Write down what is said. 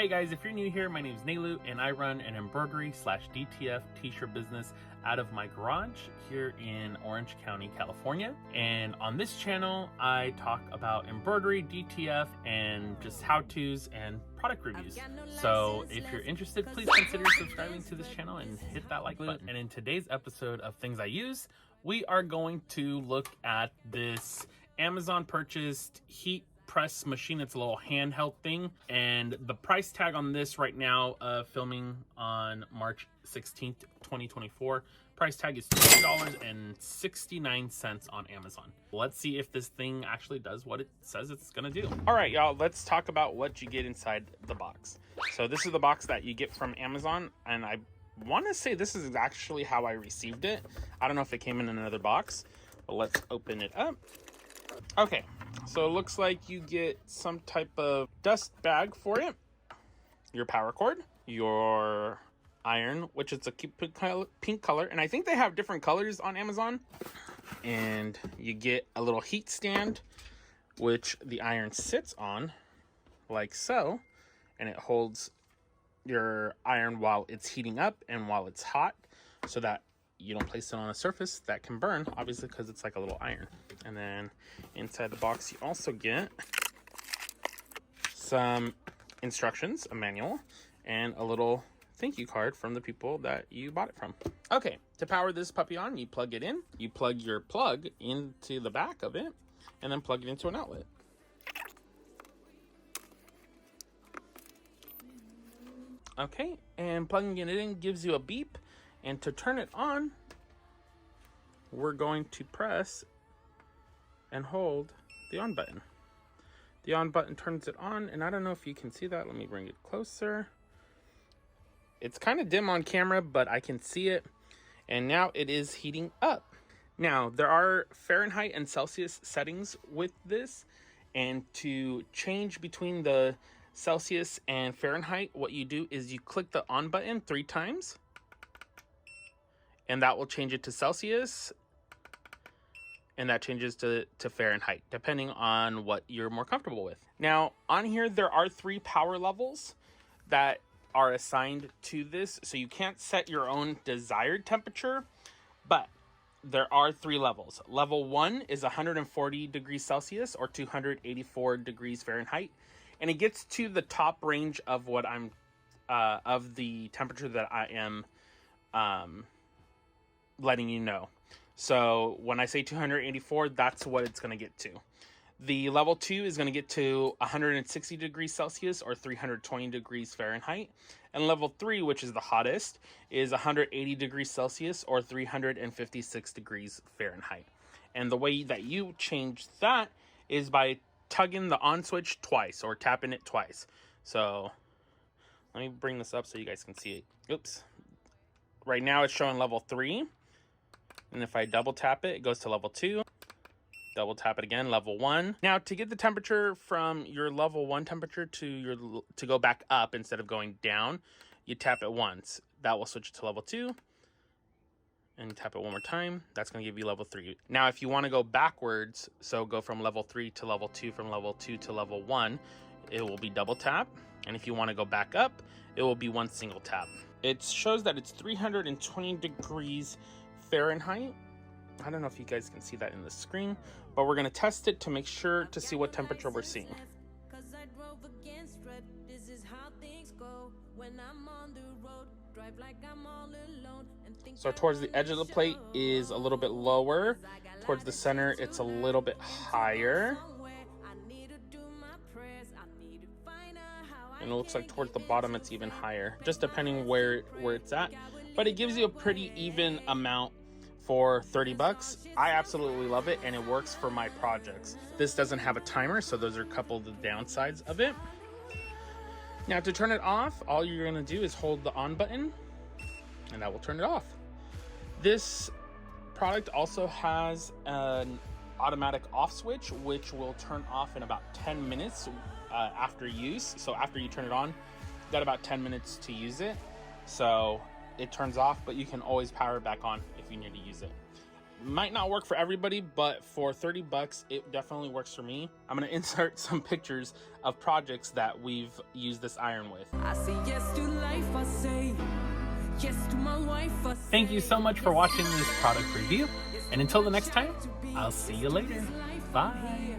Hey guys, if you're new here, my name is Nelu and I run an embroidery / DTF t-shirt business out of my garage here in Orange County, California. And on this channel, I talk about embroidery, DTF, and just how-tos and product reviews. So if you're interested, please consider subscribing to this channel and hit that like button. And in today's episode of Things I Use, we are going to look at this Amazon purchased heat press machine. It's a little handheld thing, and the price tag on this right now, filming on March 16th 2024, price tag is $20.69 on Amazon. Let's see if this thing actually does what it says it's gonna do. All right, y'all, let's talk about what you get inside the box. So this is the box that you get from Amazon, and I want to say this is actually how I received it. I don't know if it came in another box, but let's open it up. Okay, so it looks like you get some type of dust bag for it, your power cord, your iron, which is a pink color, and I think they have different colors on Amazon. And you get a little heat stand, which the iron sits on, like so, and it holds your iron while it's heating up and while it's hot, so that you don't place it on a surface that can burn, obviously, because it's like a little iron. And then inside the box, you also get some instructions, a manual, and a little thank you card from the people that you bought it from. Okay, to power this puppy on, you plug it in. You plug your plug into the back of it, and then plug it into an outlet. Okay, and plugging it in gives you a beep. And to turn it on, we're going to press and hold the on button. The on button turns it on, and I don't know if you can see that. Let me bring it closer. It's kind of dim on camera, but I can see it. And now it is heating up. Now, there are Fahrenheit and Celsius settings with this. And to change between the Celsius and Fahrenheit, what you do is you click the on button 3 times. And that will change it to Celsius, and that changes to Fahrenheit, depending on what you're more comfortable with. Now, on here, there are 3 power levels that are assigned to this, so you can't set your own desired temperature, but there are 3 levels. Level 1 is 140 degrees Celsius or 284 degrees Fahrenheit, and it gets to the top range of what I'm, of the temperature that I am, letting you know. So when I say 284, that's what it's going to get to. The level 2 is going to get to 160 degrees Celsius or 320 degrees Fahrenheit. And level 3, which is the hottest, is 180 degrees Celsius or 356 degrees Fahrenheit. And the way that you change that is by tugging the on switch twice or tapping it twice. So let me bring this up so you guys can see it. Oops. Right now it's showing level 3. And if I double tap it, it goes to level 2. Double tap it again, level 1. Now, to get the temperature from your level 1 temperature to go back up instead of going down, you tap it once. That will switch it to level 2. And tap it one more time. That's going to give you level 3. Now, if you want to go backwards, so go from level 3 to level 2, from level 2 to level 1, it will be double tap. And if you want to go back up, it will be 1 single tap. It shows that it's 320 degrees Fahrenheit. I don't know if you guys can see that in the screen, but we're going to test it to make sure to see what temperature we're seeing. So towards the edge of the plate is a little bit lower. Towards the center, it's a little bit higher. And it looks like towards the bottom, it's even higher, just depending where it's at. But it gives you a pretty even amount for 30 bucks. I absolutely love it, and it works for my projects. This doesn't have a timer, so those are a couple of the downsides of it. Now, to turn it off, all you're gonna do is hold the on button, and that will turn it off. This product also has an automatic off switch, which will turn off in about 10 minutes after use. So after you turn it on, you've got about 10 minutes to use it. So it turns off, but you can always power it back on if you need to use it. Might not work for everybody, but for 30 bucks, it definitely works for me. I'm gonna insert some pictures of projects that we've used this iron with. I say yes to life, I say yes to my wife. Thank you so much for watching this product review, and until the next time, I'll see you later. Bye.